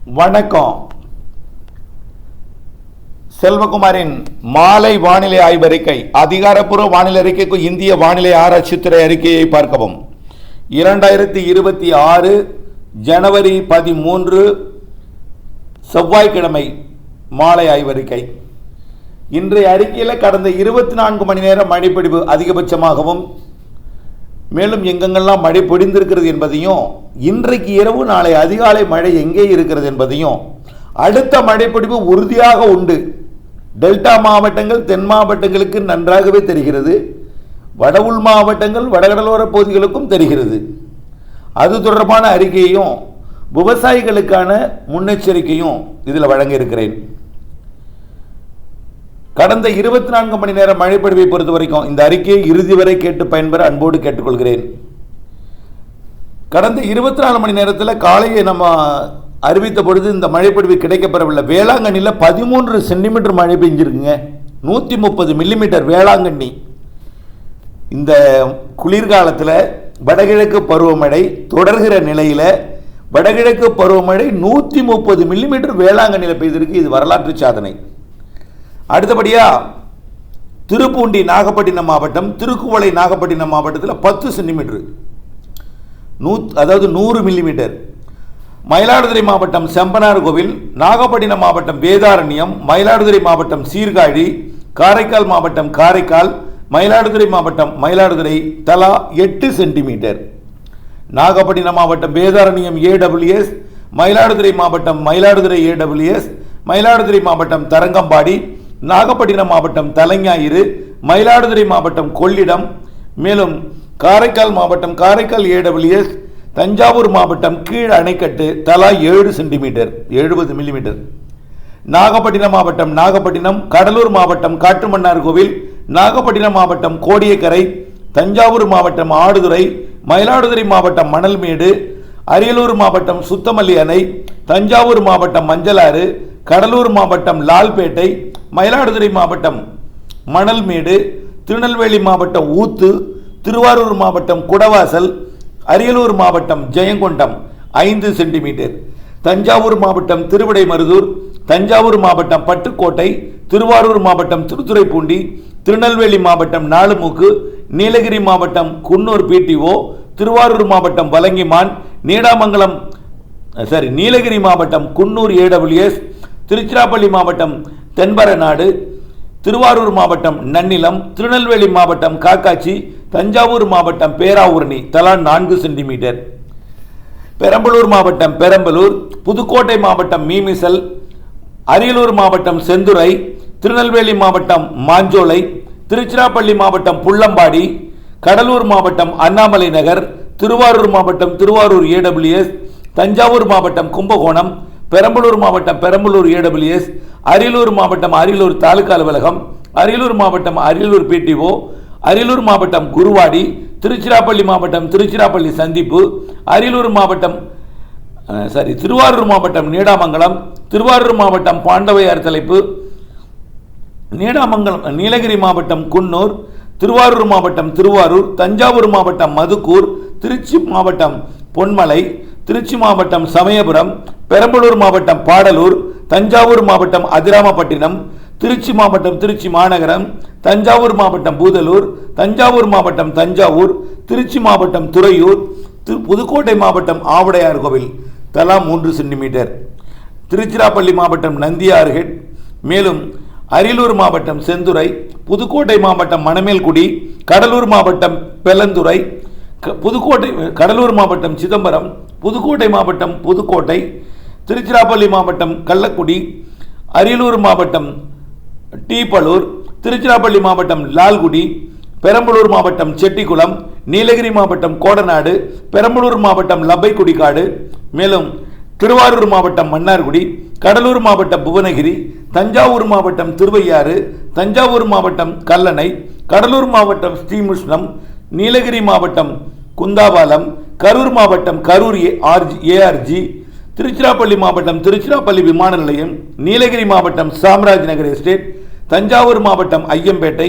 வணக்கம். செல்வகுமாரின் மாலை வானிலை ஆய்வறிக்கை. அதிகாரப்பூர்வ வானிலை அறிக்கைக்கு இந்திய வானிலை ஆராய்ச்சித்துறை அறிக்கையை பார்க்கவும். 2026 ஜனவரி 13 செவ்வாய்க்கிழமை மாலை ஆய்வறிக்கை. இன்றைய அறிக்கையில் கடந்த 24 மணி நேரம் மழைப்பொழிவு அதிகபட்சமாகவும், மேலும் எங்கெங்கெல்லாம் மழை பொழிந்திருக்கிறது என்பதையும், இன்றைக்கு இரவு நாளை அதிகாலை மழை எங்கே இருக்கிறது என்பதையும், அடுத்த மழைப்பொழிவு உறுதியாக உண்டு. டெல்டா மாவட்டங்கள் தென் மாவட்டங்களுக்கு நன்றாகவே தெரிகிறது. வட உள் மாவட்டங்கள் வடகடலோர பகுதிகளுக்கும் தெரிகிறது. அது தொடர்பான அறிக்கையையும் விவசாயிகளுக்கான முன்னெச்சரிக்கையும் இதில் வழங்க இருக்கிறேன். கடந்த 24 மணி நேரம் மழைப்பொழிவை பொறுத்த வரைக்கும் இந்த அறிக்கையை இறுதி வரை கேட்டு பயன்பெற அன்போடு கேட்டுக்கொள்கிறேன். கடந்த 24 மணி நேரத்தில் காலையை நம்ம அறிவித்த பொழுது இந்த மழைப்பொழிவு கிடைக்கப்பெறவில்லை. வேளாங்கண்ணியில் 13 சென்டிமீட்டர் மழை பெஞ்சிருக்குங்க. 130 மில்லிமீட்டர் வேளாங்கண்ணி. இந்த குளிர்காலத்தில் வடகிழக்கு பருவமழை தொடர்கிற நிலையில் வடகிழக்கு பருவமழை 130 மில்லிமீட்டர் வேளாங்கண்ணியில் பெய்திருக்கு. இது வரலாற்று சாதனை. அடுத்தபடியா திருப்பூண்டி நாகப்பட்டினம் மாவட்டம், திருக்குவளை நாகப்பட்டினம் மாவட்டத்தில் 10 சென்டிமீட்டர், அதாவது 100 மில்லிமீட்டர். மயிலாடுதுறை மாவட்டம் செம்பனார் கோவில், நாகப்பட்டினம் மாவட்டம் வேதாரண்யம், மயிலாடுதுறை மாவட்டம் சீர்காழி, காரைக்கால் மாவட்டம் காரைக்கால், மயிலாடுதுறை மாவட்டம் மயிலாடுதுறை தலா 8 சென்டிமீட்டர். நாகப்பட்டினம் மாவட்டம் வேதாரண்யம் AWS, மயிலாடுதுறை மாவட்டம் மயிலாடுதுறை AWS, மயிலாடுதுறை மாவட்டம் தரங்கம்பாடி, நாகப்பட்டினம் மாவட்டம் தலைஞாயிறு, மயிலாடுதுறை மாவட்டம் கொள்ளிடம், மேலும் காரைக்கால் மாவட்டம் காரைக்கால் AWS, தஞ்சாவூர் மாவட்டம் கீழ் அணைக்கட்டு தலா 7 சென்டிமீட்டர் 70 மில்லிமீட்டர். நாகப்பட்டினம் மாவட்டம் நாகப்பட்டினம், கடலூர் மாவட்டம் காட்டுமன்னார் கோவில், நாகப்பட்டினம் மாவட்டம் கோடியக்கரை, தஞ்சாவூர் மாவட்டம் ஆடுதுறை, மயிலாடுதுறை மாவட்டம் மணல்மேடு, அரியலூர் மாவட்டம் சுத்தமல்லி அணை, தஞ்சாவூர் மாவட்டம் மஞ்சளாறு, கடலூர் மாவட்டம் லால்பேட்டை, மயிலாடுதுறை மாவட்டம் மணல்மேடு, திருநெல்வேலி மாவட்டம் ஊத்து, திருவாரூர் மாவட்டம் குடவாசல், அரியலூர் மாவட்டம் ஜெயங்கொண்டம் 5 சென்டிமீட்டர். தஞ்சாவூர் மாவட்டம் திருவிடைமருதூர், தஞ்சாவூர் மாவட்டம் பட்டுக்கோட்டை, திருவாரூர் மாவட்டம் திருத்துறைப்பூண்டி, திருநெல்வேலி மாவட்டம் நாலுமூக்கு, நீலகிரி மாவட்டம் குன்னூர் PTO, திருவாரூர் மாவட்டம் வலங்கிமான், நீலகிரி மாவட்டம் குன்னூர் AWS, திருச்சிராப்பள்ளி மாவட்டம் தென்பரநாடு, திருவாரூர் மாவட்டம் நன்னிலம், திருநெல்வேலி மாவட்டம் காக்காட்சி, தஞ்சாவூர் மாவட்டம் பேராவூரணி தலா 4 சென்டிமீட்டர். பெரம்பலூர் மாவட்டம் பெரம்பலூர், புதுக்கோட்டை மாவட்டம் மீமிசல், அரியலூர் மாவட்டம் செந்துறை, திருநெல்வேலி மாவட்டம் மாஞ்சோலை, திருச்சிராப்பள்ளி மாவட்டம் புள்ளம்பாடி, கடலூர் மாவட்டம் அண்ணாமலை நகர், திருவாரூர் மாவட்டம் திருவாரூர் AWS, தஞ்சாவூர் மாவட்டம் கும்பகோணம், பெரம்பலூர் மாவட்டம் பெரம்பலூர் AWS, அரியலூர் மாவட்டம் அரியலூர் தாலுகா அலுவலகம், அரியலூர் மாவட்டம் அரியலூர் PTO, அரியலூர் மாவட்டம் குருவாடி, திருச்சிராப்பள்ளி மாவட்டம் திருச்சிராப்பள்ளி சந்திப்பு, அரியலூர் மாவட்டம் திருவாரூர் மாவட்டம் நீடாமங்கலம், திருவாரூர் மாவட்டம் பாண்டவையார் தலைப்பு, நீடாமங்கலம், நீலகிரி மாவட்டம் குன்னூர், திருவாரூர் மாவட்டம் திருவாரூர், தஞ்சாவூர் மாவட்டம் மதுக்கூர், திருச்சி மாவட்டம் பொன்மலை, திருச்சி மாவட்டம் சமயபுரம், பெரம்பலூர் மாவட்டம் பாடலூர், தஞ்சாவூர் மாவட்டம் அதிராமப்பட்டினம், திருச்சி மாவட்டம் திருச்சி மாநகரம், தஞ்சாவூர் மாவட்டம் பூதலூர், தஞ்சாவூர் மாவட்டம் தஞ்சாவூர், திருச்சி மாவட்டம் துறையூர், புதுக்கோட்டை மாவட்டம் ஆவுடையார் கோவில் தலா 3 சென்டிமீட்டர். திருச்சிராப்பள்ளி மாவட்டம் நந்தியார்ஹெட், மேலும் அரியலூர் மாவட்டம் செந்துறை, புதுக்கோட்டை மாவட்டம் மணமேல்குடி, கடலூர் மாவட்டம் பெலந்துறை, கடலூர் மாவட்டம் சிதம்பரம், புதுக்கோட்டை மாவட்டம் புதுக்கோட்டை, திருச்சிராப்பள்ளி மாவட்டம் கள்ளக்குடி, அரியலூர் மாவட்டம் டீப்பலூர், திருச்சிராப்பள்ளி மாவட்டம் லால்குடி, பெரம்பலூர் மாவட்டம் செட்டிக்குளம், நீலகிரி மாவட்டம் கோடநாடு, பெரம்பலூர் மாவட்டம் லப்பைக்குடிக்காடு, மேலும் திருவாரூர் மாவட்டம் மன்னார்குடி, கடலூர் மாவட்டம் புவனகிரி, தஞ்சாவூர் மாவட்டம் திருவையாறு, தஞ்சாவூர் மாவட்டம் கல்லணை, கடலூர் மாவட்டம் ஸ்ரீமுஷ்ணம், நீலகிரி மாவட்டம் குந்தாபாலம், கரூர் மாவட்டம் கரூர் ARG, திருச்சிராப்பள்ளி மாவட்டம் திருச்சிராப்பள்ளி விமான நிலையம், நீலகிரி மாவட்டம் சாம்ராஜ் நகர் எஸ்டேட், தஞ்சாவூர் மாவட்டம் ஐயம்பேட்டை,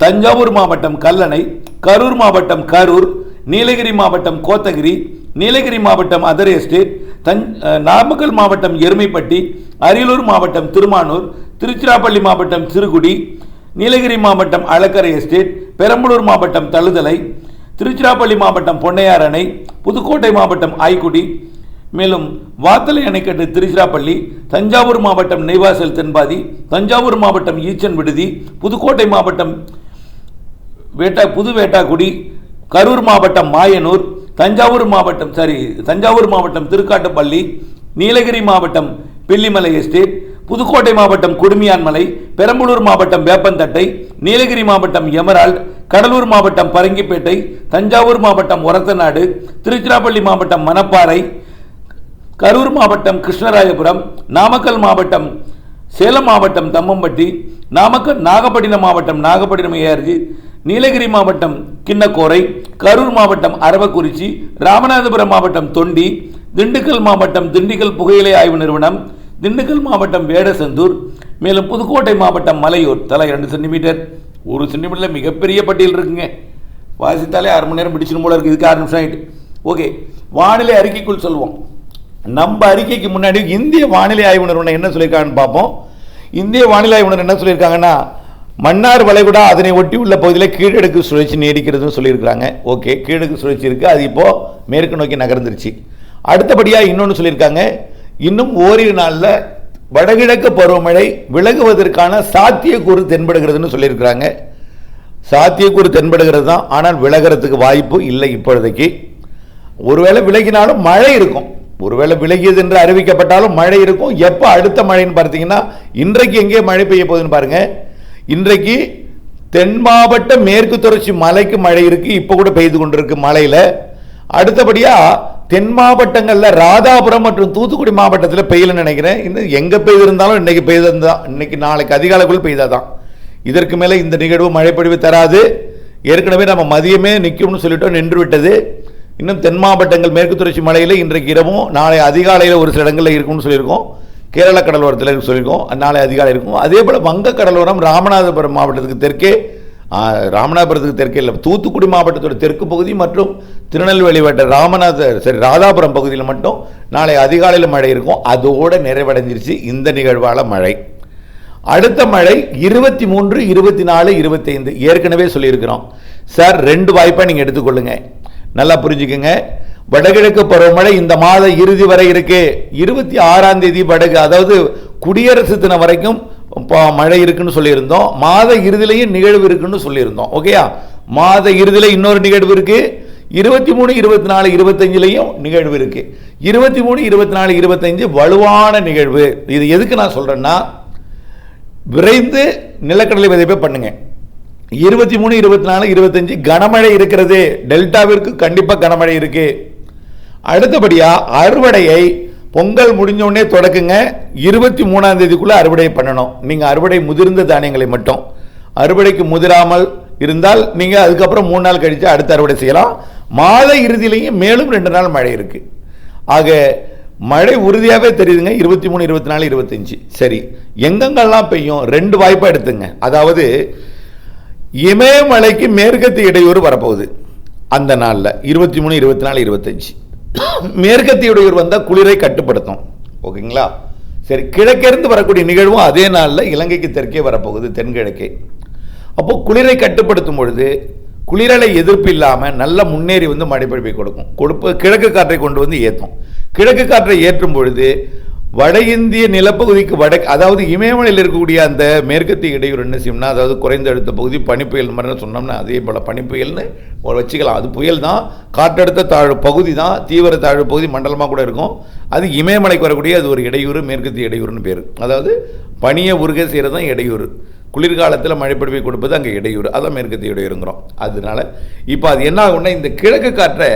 தஞ்சாவூர் மாவட்டம் கல்லணை, கரூர் மாவட்டம் கரூர், நீலகிரி மாவட்டம் கோத்தகிரி, நீலகிரி மாவட்டம் அதர் எஸ்டேட், நாமக்கல் மாவட்டம் எருமைப்பட்டி, அரியலூர் மாவட்டம் திருமானூர், திருச்சிராப்பள்ளி மாவட்டம் சிறுகுடி, நீலகிரி மாவட்டம் அலக்கரை எஸ்டேட், பெரம்பலூர் மாவட்டம் தழுதலை, திருச்சிராப்பள்ளி மாவட்டம் பொன்னையார் அணை, புதுக்கோட்டை மாவட்டம் ஆய்க்குடி, மேலும் வாத்தலை அணைக்கட்டு திருச்சிராப்பள்ளி, தஞ்சாவூர் மாவட்டம் நெய்வாசல் தென்பாதி, தஞ்சாவூர் மாவட்டம் ஈச்சன் விடுதி, புதுக்கோட்டை மாவட்டம் புது வேட்டாக்குடி, கரூர் மாவட்டம் மாயனூர், தஞ்சாவூர் மாவட்டம் திருக்காட்டுப்பள்ளி, நீலகிரி மாவட்டம் பில்லிமலை எஸ்டேட், புதுக்கோட்டை மாவட்டம் குடுமியான்மலை, பெரம்பலூர் மாவட்டம் வேப்பந்தட்டை, நீலகிரி மாவட்டம் எமரால்ட், கடலூர் மாவட்டம் பரங்கிப்பேட்டை, தஞ்சாவூர் மாவட்டம் ஒரத்தநாடு, திருச்சிராப்பள்ளி மாவட்டம் மணப்பாறை, கரூர் மாவட்டம் கிருஷ்ணராயபுரம், நாமக்கல் மாவட்டம் சேலம் மாவட்டம் தம்மம்பட்டி, நாகப்பட்டினம் மாவட்டம் நாகப்பட்டினம் ஏஆர்ஜி, நீலகிரி மாவட்டம் கிண்ணக்கோரை, கரூர் மாவட்டம் அரவக்குறிச்சி, ராமநாதபுரம் மாவட்டம் தொண்டி, திண்டுக்கல் மாவட்டம் திண்டுக்கல் புகையிலை ஆய்வு நிறுவனம், திண்டுக்கல் மாவட்டம் வேடசந்தூர், மேலும் புதுக்கோட்டை மாவட்டம் மலையூர். தலா 2 சென்டிமீட்டர். 1 சென்டிமீட்டரில் மிகப்பெரிய பட்டியல் இருக்குங்க. வாசித்தாலே 1/2 மணி நேரம் பிடிச்சிடும் போல இருக்குது. இதுக்கு 6 நிமிஷம் ஆகிட்டு. ஓகே, வானிலை அறிக்கைக்குள் சொல்லுவோம். நம்ம அறிக்கைக்கு முன்னாடி இந்திய வானிலை ஆய்வு நிறுவனம் என்ன சொல்லியிருக்காங்கன்னு பார்ப்போம். இந்திய வானிலை ஆய்வு நிறுவனம் என்ன சொல்லியிருக்காங்கன்னா, மன்னார் வளைகுடா அதனை ஒட்டி உள்ள பகுதியில் கீழடுக்கு சுழற்சி நீடிக்கிறதுன்னு சொல்லியிருக்காங்க. ஓகே, கீழடுக்கு சுழற்சி இருக்குது, அது இப்போது மேற்கு நோக்கி நகர்ந்துருச்சு. அடுத்தபடியாக இன்னொன்று சொல்லியிருக்காங்க, இன்னும் ஓரிரு நாளில் வடகிழக்கு பருவமழை விலகுவதற்கான சாத்தியக்கூறு தென்படுகிறதுன்னு சொல்லியிருக்கிறாங்க. சாத்தியக்கூறு தென்படுகிறது தான், ஆனால் விலகிறதுக்கு வாய்ப்பு இல்லை இப்பொழுதைக்கு. ஒருவேளை விலகினாலும் மழை இருக்கும். ஒருவேளை விலகியது என்று அறிவிக்கப்பட்டாலும் மழை இருக்கும். எப்போ அடுத்த மழைன்னு பார்த்தீங்கன்னா, இன்றைக்கு எங்கே மழை பெய்ய போகுதுன்னு பாருங்க. இன்றைக்கு தென் மாவட்ட மேற்கு தொடர்ச்சி மலைக்கு மழை இருக்கு, இப்போ கூட பெய்து கொண்டிருக்கு மலையில். அடுத்தபடியாக தென் மாவட்டங்களில் ராதாபுரம் மற்றும் தூத்துக்குடி மாவட்டத்தில் பெய்யலன்னு நினைக்கிறேன். இன்னும் எங்கே பெய்திருந்தாலும் இன்னைக்கு பெய்தான், இன்னைக்கு நாளைக்கு அதிகாலைக்குள் பெய்தாதான். இதற்கு மேலே இந்த நிகழ்வு மழைப்பொழிவு தராது. ஏற்கனவே நம்ம மதியமே நிற்கும்னு சொல்லிட்டோம், நின்று விட்டது. இன்னும் தென் மாவட்டங்கள் மேற்கு தொடர்ச்சி மலையில் இன்றைக்கு இரவும் நாளை அதிகாலையில் ஒரு சில இடங்களில் இருக்கும்னு சொல்லியிருக்கோம். கேரள கடலோரத்தில் சொல்லியிருக்கோம், நாளை அதிகாலை இருக்கும். அதே போல் வங்க கடலோரம் ராமநாதபுரம் மாவட்டத்துக்கு தெற்கே, ராமநாதபுரத்துக்கு தெற்கே இல்லை, தூத்துக்குடி மாவட்டத்தோட தெற்கு பகுதி மற்றும் திருநெல்வேலி வட்ட ராதாபுரம் பகுதியில் மட்டும் நாளை அதிகாலையில் மழை இருக்கும். அதோடு நிறைவடைஞ்சிருச்சு இந்த நிகழ்வால மழை. அடுத்த மழை 23, 24, 25 ஏற்கனவே சொல்லியிருக்கிறோம் சார். 2 வாய்ப்பை நீங்கள் எடுத்துக்கொள்ளுங்க, நல்லா புரிஞ்சுக்குங்க. வடகிழக்கு பருவமழை இந்த மாத இறுதி வரை இருக்கு. 26ஆம் தேதி வடக்கு, அதாவது குடியரசு தினம் வரைக்கும் மழை இருக்குன்னு சொல்லியிருந்தோம். மாத இறுதியிலையும் நிகழ்வு இருக்குன்னு சொல்லியிருந்தோம். ஓகேயா, மாத இறுதியில் இன்னொரு நிகழ்வு இருக்கு. 23, 24, 25லையும் நிகழ்வு இருக்கு. 23, 24, 25 வலுவான நிகழ்வு. இது எதுக்கு நான் சொல்றேன்னா, விரைந்து நிலக்கடலை விதைப்பை பண்ணுங்க. 23, 24, 25 கனமழை இருக்கிறது. டெல்டாவிற்கு கண்டிப்பாக கனமழை இருக்கு. அடுத்தபடியா அறுவடையை பொங்கல் முடிஞ்சோடனே தொடக்குங்க. 23ஆம் தேதிக்குள்ள அறுவடை பண்ணணும். நீங்க அறுவடை முதிர்ந்த தானியங்களை மட்டும், அறுவடைக்கு முதிராமல் இருந்தால் நீங்க அதுக்கப்புறம் 3 நாள் கழிச்சு அடுத்த அறுவடை செய்யலாம். மாத இறுதியிலையும் மேலும் 2 நாள் மழை இருக்கு. ஆக மழை உறுதியாகவே தெரியுதுங்க. 23, 24, 25 சரி. எங்கெங்கெல்லாம் பெய்யும் 2 வாய்ப்பா எடுத்துங்க. அதாவது இமயமலைக்கு மேற்கத்திய இடையூறு வரப்போகுது அந்த நாளில் 23, 24, 25. மேற்கத்திய இடையூறு வந்தால் குளிரை கட்டுப்படுத்தும். ஓகேங்களா, சரி. கிழக்கிருந்து வரக்கூடிய நிகழ்வும் அதே நாளில் இலங்கைக்கு தெற்கே வரப்போகுது, தென்கிழக்கே. அப்போ குளிரை கட்டுப்படுத்தும் பொழுது குளிரலை எதிர்ப்பு இல்லாமல் நல்ல முன்னேறி வந்து மழைப்பொழிவை கொடுக்கும். கிழக்கு காற்றை கொண்டு வந்து ஏற்றும். கிழக்கு காற்றை ஏற்றும் பொழுது வட இந்திய நிலப்பகுதிக்கு வடக்கு, அதாவது இமயமலையில் இருக்கக்கூடிய அந்த மேற்கத்திய இடையூறு என்ன செய்யும்னா, அதாவது குறைந்த அழுத்த பகுதி பனிப்புயல் மாதிரி சொன்னோம்னா அதே போல் பனிப்புயல்னு வச்சுக்கலாம். அது புயல் தான், காற்றழுத்த தாழ்வு பகுதி தான், தீவிர தாழ்வு பகுதி மண்டலமாக கூட இருக்கும். அது இமயமலைக்கு வரக்கூடிய அது ஒரு இடையூறு, மேற்கத்திய இடையூறுன்னு பேர். அதாவது பனியை உருக செய்கிறது தான் இடையூறு. குளிர்காலத்தில் மழைப்பொழிவை கொடுப்பது அங்கே இடையூறு, அதான் மேற்கத்திய இடையூறுங்கிறோம். அதனால இப்போ அது என்ன ஆகும்னா, இந்த கிழக்கு காற்றை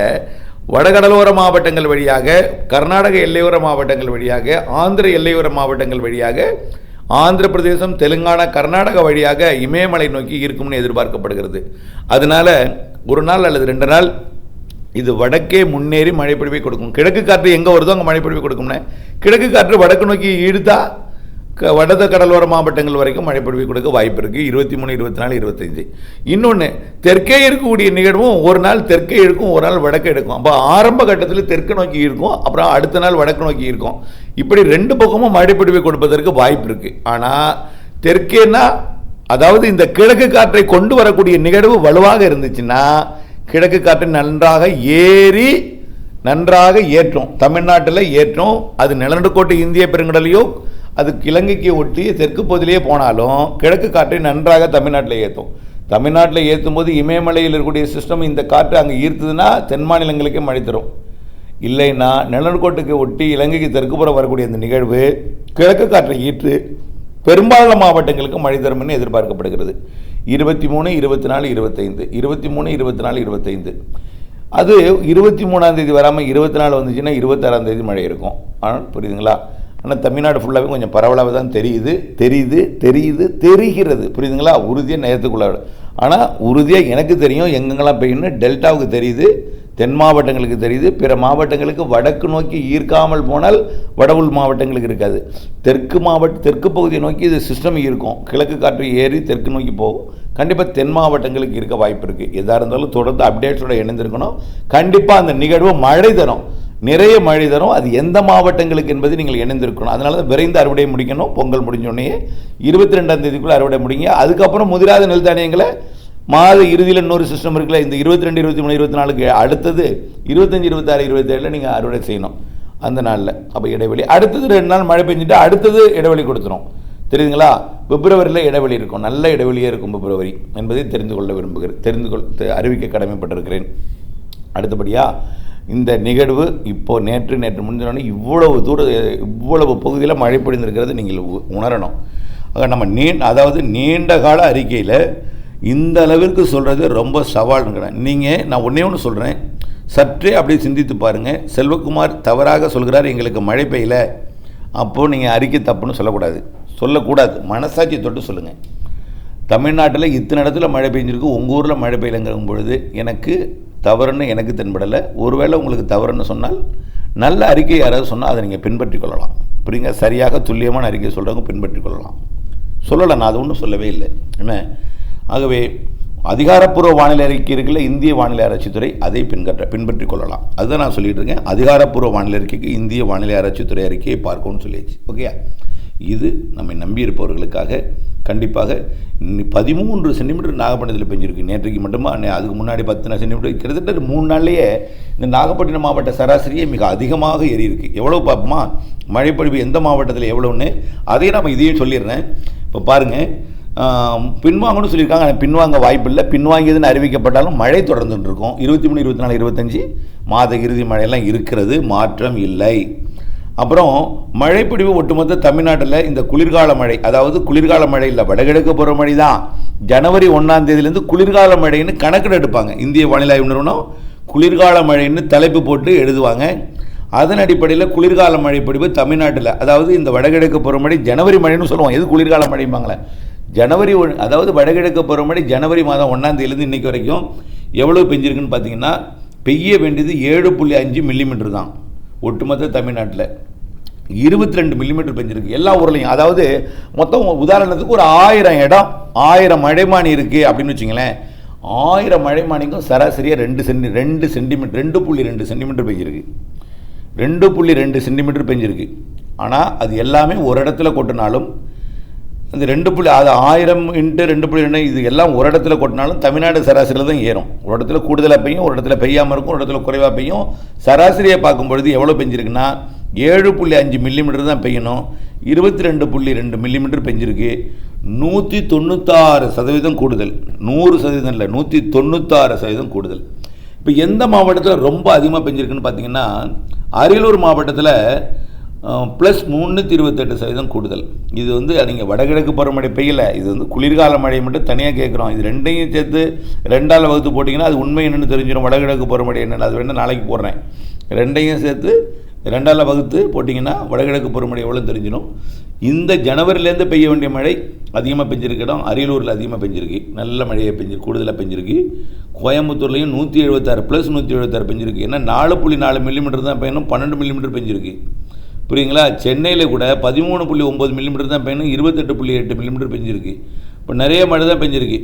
வடகடலோர மாவட்டங்கள் வழியாக, கர்நாடக எல்லையோர மாவட்டங்கள் வழியாக, ஆந்திர எல்லையோர மாவட்டங்கள் வழியாக, ஆந்திர பிரதேசம், தெலுங்கானா, கர்நாடகா வழியாக இமயமலை நோக்கி இருக்கும்னு எதிர்பார்க்கப்படுகிறது. அதனால ஒரு நாள் அல்லது 2 நாள் இது வடக்கே முன்னேறி மழைப்பொழிவை கொடுக்கும். கிழக்கு காற்று எங்கே வருதோ அங்கே மழைப்பொழிவை கொடுக்கும்னா, கிழக்கு காற்று வடக்கு நோக்கி இழுத்தா வடத கடலோர மாவட்டங்கள் வரைக்கும் மழை பொழிவு கொடுக்க வாய்ப்பு இருக்குது. 23, 24, 25. இன்னொன்று, தெற்கே இருக்கக்கூடிய நிகழ்வும் ஒரு நாள் தெற்கே இருக்கும், ஒரு நாள் வடக்கே இருக்கும். அப்போ ஆரம்ப கட்டத்தில் தெற்கு நோக்கி இருக்கும், அப்புறம் அடுத்த நாள் வடக்கு நோக்கி இருக்கும். இப்படி ரெண்டு பக்கமும் மழை பொழிவு கொடுப்பதற்கு வாய்ப்பு இருக்குது. ஆனால் தெற்கேன்னா, அதாவது இந்த கிழக்கு காற்றை கொண்டு வரக்கூடிய நிகழ்வு வலுவாக இருந்துச்சுன்னா கிழக்கு காற்றை நன்றாக ஏற்றும், தமிழ்நாட்டில் ஏற்றும். அது நிலநடுக்கோட்டு இந்திய பெருங்கடலையோ அது இலங்கைக்கு ஒட்டி தெற்கு பகுதியிலேயே போனாலும் கிழக்கு காற்றை நன்றாக தமிழ்நாட்டில் ஏற்றும். தமிழ்நாட்டில் ஏற்றும் போது இமயமலையில் இருக்கக்கூடிய சிஸ்டம் இந்த காற்று அங்கே ஈர்த்ததுன்னா தென் மாநிலங்களுக்கே மழை தரும். இல்லைன்னா நிலநடுக்கோட்டுக்கு ஒட்டி இலங்கைக்கு தெற்குப்புறம் வரக்கூடிய இந்த நிகழ்வு கிழக்கு காற்றை ஈர்த்து பெரும்பாலான மாவட்டங்களுக்கு மழை தரும் என்று எதிர்பார்க்கப்படுகிறது. 23, 24, 25, 23, 24, 25. அது 23ஆம் தேதி வராமல் 24 வந்துச்சுன்னா 26ஆம் தேதி மழை இருக்கும். ஆனால் புரியுதுங்களா? ஆனால் தமிழ்நாடு ஃபுல்லாகவே கொஞ்சம் பரவலாக தான் தெரிகிறது. புரியுதுங்களா? உறுதியாக நேரத்துக்குள்ள. ஆனால் உறுதியாக எனக்கு தெரியும் எங்கெங்கெல்லாம் பெய்யணும். டெல்டாவுக்கு தெரியுது, தென் மாவட்டங்களுக்கு தெரியுது, பிற மாவட்டங்களுக்கு வடக்கு நோக்கி ஈர்க்காமல் போனால் வட உள் மாவட்டங்களுக்கு இருக்காது. தெற்கு பகுதியை நோக்கி இது சிஸ்டம் இருக்கும். கிழக்கு காற்று ஏறி தெற்கு நோக்கி போகும். கண்டிப்பாக தென் மாவட்டங்களுக்கு இருக்க வாய்ப்பு இருக்குது. எதாக இருந்தாலும் தொடர்ந்து அப்டேட்ஸோடு இணைந்திருக்கணும். கண்டிப்பாக அந்த நிகழ்வு மழை தரும், நிறைய மழை தரும். அது எந்த மாவட்டங்களுக்கு என்பது நீங்கள் இணைந்திருக்கணும். அதனால தான் விரைந்து அறுவடை முடிக்கணும். பொங்கல் முடிஞ்சோடனே 22ஆம் தேதிக்குள்ளே அறுவடை முடிங்க. அதுக்கப்புறம் முதிராத நெல் தானியங்களை மாத இறுதியில் இன்னொரு சிஸ்டம் இருக்குல்ல, இந்த 22, 23, 24க்கு அடுத்தது 25, 26, 27 நீங்கள் அறுவடை செய்யணும் அந்த நாளில். அப்போ இடைவெளி அடுத்தது 2 நாள் மழை பெஞ்சிட்டு அடுத்தது இடைவெளி கொடுத்துரும். தெரியுதுங்களா? பிப்ரவரியில் இடைவெளி இருக்கும், நல்ல இடைவெளியே இருக்கும் பிப்ரவரி என்பதை தெரிந்து கொள்ள விரும்புகிறேன், அறிவிக்க கடமைப்பட்டிருக்கிறேன். அடுத்தபடியாக இந்த நிகழ்வு இப்போது நேற்று முன்தினோடனே இவ்வளவு பகுதியில் மழை பொழிந்திருக்கிறது நீங்கள் உணரணும். ஆக நம்ம நீண்ட கால அறிக்கையில் இந்த அளவிற்கு சொல்கிறது ரொம்ப சவால்ங்கிறேன். நான் ஒன்று சொல்கிறேன், சற்றே அப்படி சிந்தித்து பாருங்கள். செல்வகுமார் தவறாக சொல்கிறார், எங்களுக்கு மழை பெய்யல. அப்போது நீங்கள் அறிக்கை தப்புன்னு சொல்லக்கூடாது. மனசாட்சி தொட்டு சொல்லுங்கள். தமிழ்நாட்டில் இத்தனை இடத்துல மழை பெஞ்சிருக்கு, உங்கள் ஊரில் மழை பெய்யலைங்கும் பொழுது எனக்கு தவறுன்னு எனக்கு தென்படலை. ஒருவேளை உங்களுக்கு தவறுன்னு சொன்னால் நல்ல அறிக்கை யாராவது சொன்னால் அதை நீங்கள் பின்பற்றி கொள்ளலாம். புரியுங்க? சரியாக துல்லியமான அறிக்கை சொல்கிறவங்க பின்பற்றி கொள்ளலாம். சொல்லலை, நான் அது ஒன்றும் சொல்லவே இல்லை. என்ன? ஆகவே அதிகாரப்பூர்வ வானிலை அறிக்கை இருக்குல்ல, இந்திய வானிலை ஆராய்ச்சித்துறை, அதை பின்பற்றி கொள்ளலாம். அதுதான் நான் சொல்லிட்டு இருக்கேன். அதிகாரப்பூர்வ வானிலை அறிக்கைக்கு இந்திய வானிலை ஆராய்ச்சித்துறை அறிக்கையை பார்க்கணும்னு சொல்லியாச்சு. ஓகே, இது நம்மை நம்பியிருப்பவர்களுக்காக கண்டிப்பாக 13 சென்டிமீட்டர் நாகப்பட்டினத்தில் பெஞ்சிருக்கு நேற்றைக்கு மட்டுமா. அதுக்கு முன்னாடி 10 சென்டிமீட்டர். கிட்டத்தட்ட 3 நாள்லேயே இந்த நாகப்பட்டினம் மாவட்ட சராசரியே மிக அதிகமாக ஏறி இருக்குது. எவ்வளோ பார்ப்போமா மழைப்பொழிவு எந்த மாவட்டத்தில் எவ்வளோன்னு, அதையும் நம்ம இதையும் சொல்லிடுறேன். இப்போ பாருங்கள், பின்வாங்கன்னு சொல்லியிருக்காங்க. ஆனால் பின்வாங்க வாய்ப்பில்லை. பின்வாங்கியதுன்னு அறிவிக்கப்பட்டாலும் மழை தொடர்ந்துட்டு இருக்கும். 23, 24, 25 மாத இறுதி மழையெல்லாம் இருக்கிறது, மாற்றம் இல்லை. அப்புறம் மழைப்பிடிவு ஒட்டுமொத்த தமிழ்நாட்டில் இந்த குளிர்கால மழை, அதாவது குளிர்கால மழை இல்லை, வடகிழக்கு பருவமழை தான். ஜனவரி 1ஆம் தேதியிலேருந்து குளிர்கால மழைன்னு கணக்கில் எடுப்பாங்க. இந்திய வானிலை நிறுவனம் குளிர்கால மழைன்னு தலைப்பு போட்டு எழுதுவாங்க. அதன் அடிப்படையில் குளிர்கால மழைப்பிடிவு தமிழ்நாட்டில், அதாவது இந்த வடகிழக்கு பருவமழை ஜனவரி மழைன்னு சொல்லுவோம். எது குளிர்கால மழைப்பாங்களே, ஜனவரி அதாவது வடகிழக்கு பருவமழை ஜனவரி மாதம் 1ஆம் தேதியிலேருந்து இன்றைக்கு வரைக்கும் எவ்வளோ பெஞ்சிருக்குன்னு பார்த்தீங்கன்னா, பெய்ய வேண்டியது 7.5 மில்லிமீட்டர் தான். ஒட்டுமொத்த தமிழ்நாட்டில் 22 மில்லிமீட்டர் பெஞ்சிருக்கு எல்லா ஊர்லையும். அதாவது மொத்தம் உதாரணத்துக்கு ஒரு 1000 இடம் 1000 மழைமானி இருக்குது அப்படின்னு வச்சுங்களேன். 1000 மழைமானிக்கும் சராசரியாக 2 சென்டிமீட்டர் 2.2 சென்டிமீட்டர் பெஞ்சிருக்கு. 2.2 சென்டிமீட்டர் பெஞ்சிருக்கு. ஆனால் அது எல்லாமே ஒரு இடத்துல கொட்டினாலும் அந்த 1000 × 2.2 இது எல்லாம் ஒரு இடத்துல கொட்டினாலும் தமிழ்நாடு சராசரியில் தான் ஏறும். ஒரு இடத்துல கூடுதலாக பெய்யும், ஒரு இடத்துல பெய்யாமல் இருக்கும், ஒரு இடத்துல குறைவாக பெய்யும். சராசரியை பார்க்கும்பொழுது எவ்வளோ பெஞ்சிருக்குன்னா 7.5 மில்லிமீட்டர் தான் பெய்யணும். 22.2 மில்லிமீட்டர் பெஞ்சிருக்கு. 196% கூடுதல். 100% இல்லை, 196% கூடுதல். இப்போ எந்த மாவட்டத்தில் ரொம்ப அதிகமாக பெஞ்சிருக்குன்னு பார்த்தீங்கன்னா, அரியலூர் மாவட்டத்தில் +328% கூடுதல். இது நீங்கள் வடகிழக்கு பருவமழை பெய்யலை, இது குளிர்கால மழை மட்டும் தனியாக கேட்குறோம். இது ரெண்டையும் சேர்த்து 2ஆல் வகுத்து போட்டிங்கன்னா அது உண்மை என்னென்னு தெரிஞ்சிடும். வடகிழக்கு பருவமழை என்னென்னு அது வேணால் நாளைக்கு போடுறேன். ரெண்டையும் சேர்த்து 2ஆல் வகுத்து போட்டிங்கன்னா வடகிழக்கு பருவமழை எவ்வளோ தெரிஞ்சிடும். இந்த ஜனவரிலேருந்து பெய்ய வேண்டிய மழை அதிகமாக பெஞ்சிருக்க இடம் அரியலூரில் அதிகமாக பெஞ்சிருக்கு. நல்ல மழையை கூடுதலாக பெஞ்சிருக்கு. கோயம்புத்தூர்லேயும் 176 +176 பெஞ்சிருக்கு. ஏன்னா 4.4 மில்லிமீட்டர் தான் பெய்யணும், 12 மில்லிமீட்டர் பெஞ்சிருக்கு. புரியுங்களா? சென்னையில் கூட 13.9 மில்லிமீட்டர் தான் பெய்யணும், 28.8 மில்லிமீட்டர் பெஞ்சிருக்கு. இப்போ நிறைய மழை தான் பெஞ்சிருக்கு.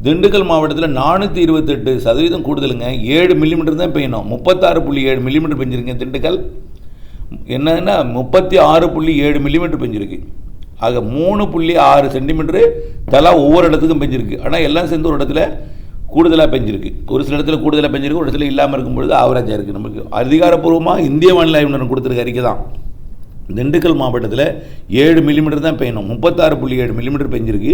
திண்டுக்கல் மாவட்டத்தில் 428% கூடுதலுங்க, 7 மில்லிமீட்டர் தான் பெய்யணும், 36.7 மில்லிமீட்டர் பெஞ்சிருங்க. திண்டுக்கல் என்னன்னா 36.7 மில்லிமீட்டர் பெஞ்சிருக்கு. ஆக 3.6 சென்டிமீட்டரு தலா ஒவ்வொரு இடத்துக்கும் பெஞ்சிருக்கு. ஆனால் எல்லாம் சேர்ந்து ஒரு இடத்துல கூடுதலாக பெஞ்சிருக்கு. ஒரு சில இடத்துல கூடுதலாக பெஞ்சிருக்கு, ஒரு இடத்துல இல்லாமல் இருக்கும்பொழுது ஆவரேஜாக இருக்குது. நமக்கு அதிகாரப்பூர்வமாக இந்திய வானிலை ஆய்வு நிறுவனம் கொடுத்துருக்க அறிக்கை தான். திண்டுக்கல் மாவட்டத்தில் 7 மில்லிமீட்டர் தான் பெய்யணும், 36.7 மில்லிமீட்டர் பெஞ்சிருக்கு,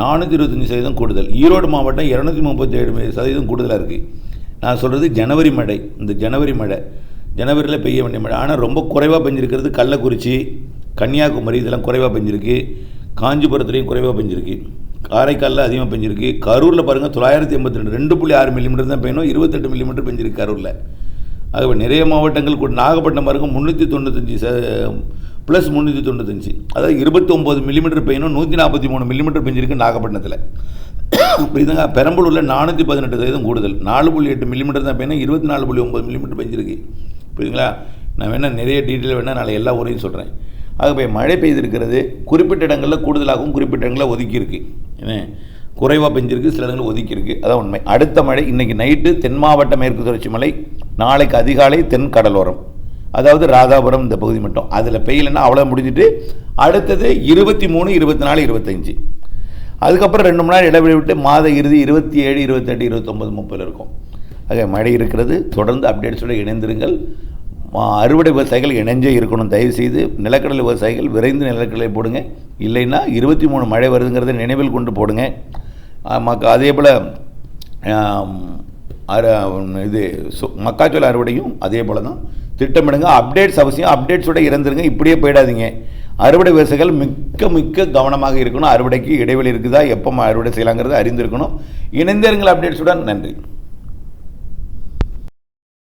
425% கூடுதல். ஈரோடு மாவட்டம் 237% கூடுதலாக இருக்குது. நான் சொல்கிறது ஜனவரி மழை. இந்த ஜனவரி மழை ஜனவரியில் பெய்ய வேண்டிய மழை. ஆனால் ரொம்ப குறைவாக பெஞ்சிருக்கிறது கள்ளக்குறிச்சி, கன்னியாகுமரி இதெல்லாம் குறைவாக பெஞ்சிருக்கு. காஞ்சிபுரத்துலேயும் குறைவாக பெஞ்சிருக்கு. காரைக்காலில் அதிகமாக பெஞ்சிருக்கு. கரூரில் பாருங்கள் 982, 2.6 மில்லிமீட்டர் தான் பெய்யணும், 28 மில்லிமீட்டர் பெஞ்சிருக்கு கரூரில். ஆகவே நிறைய மாவட்டங்கள் கூட நாகப்பட்டினம் பாருங்கள் 395 ப்ளஸ் 395, அதாவது 29 மில்லிமீட்டர் பெய்யணும், 143 மில்லிமீட்டர் பெஞ்சிருக்கு நாகப்பட்டினத்தில். இதுங்க பெரம்பலூரில் 418% கூடுதல், 4.8 மில்லிமீட்டர் தான் பெய்யணும், 24.9 மில்லிமீட்டர் பெஞ்சிருக்கு. புரியுதுங்களா? நான் வேணால் நிறைய டீட்டெயில் வேணால் நாளை எல்லா ஊரையும் சொல்கிறேன். ஆகவே மழை பெய்திருக்கிறது குறிப்பிட்ட இடங்களில் கூடுதலாகவும் குறிப்பிட்ட இடங்களில் ஒதுக்கியிருக்கு. ஏன்னா குறைவாக பெஞ்சிருக்கு, சில இடங்களில் ஒதுக்கியிருக்கு. அதான் உண்மை. அடுத்த மழை இன்றைக்கி நைட்டு தென் மாவட்ட மேற்கு தொடர்ச்சி மலை, நாளைக்கு அதிகாலை தென் கடலோரம், அதாவது ராதாபுரம் இந்த பகுதி மட்டும். அதில் பெய்யலைன்னா அவ்வளோ முடிஞ்சிட்டு அடுத்தது 23, 24, 25. அதுக்கப்புறம் 2 மணி நேரம் இடைவெளி விட்டு மாத இறுதி 27, 28, 29, 30 இருக்கும். ஆக மழை இருக்கிறது. தொடர்ந்து அப்டேட்ஸோடு இணைந்திருங்கள். அறுவடை விவசாயிகள் இணைஞ்சே இருக்கணும். தயவுசெய்து நிலக்கடலை விவசாயிகள் விரைந்து நிலக்கடலை போடுங்க. இல்லைன்னா 23 மழை வருதுங்கிறத நினைவில் கொண்டு போடுங்க. அதே போல் இது மக்காச்சோள அறுவடையும் அதே போல் தான் திட்டமிடுங்க. அப்டேட்ஸ் அவசியம். அப்டேட்ஸோடு இறந்துருங்க. இப்படியே போயிடாதீங்க. அறுவடை விவசாயிகள் மிக்க கவனமாக இருக்கணும். அறுவடைக்கு இடைவெளி இருக்குதா, எப்போ அறுவடை செய்யலாங்கிறத அறிந்திருக்கணும். இணைந்திருங்கள் அப்டேட்ஸுடன். நன்றி.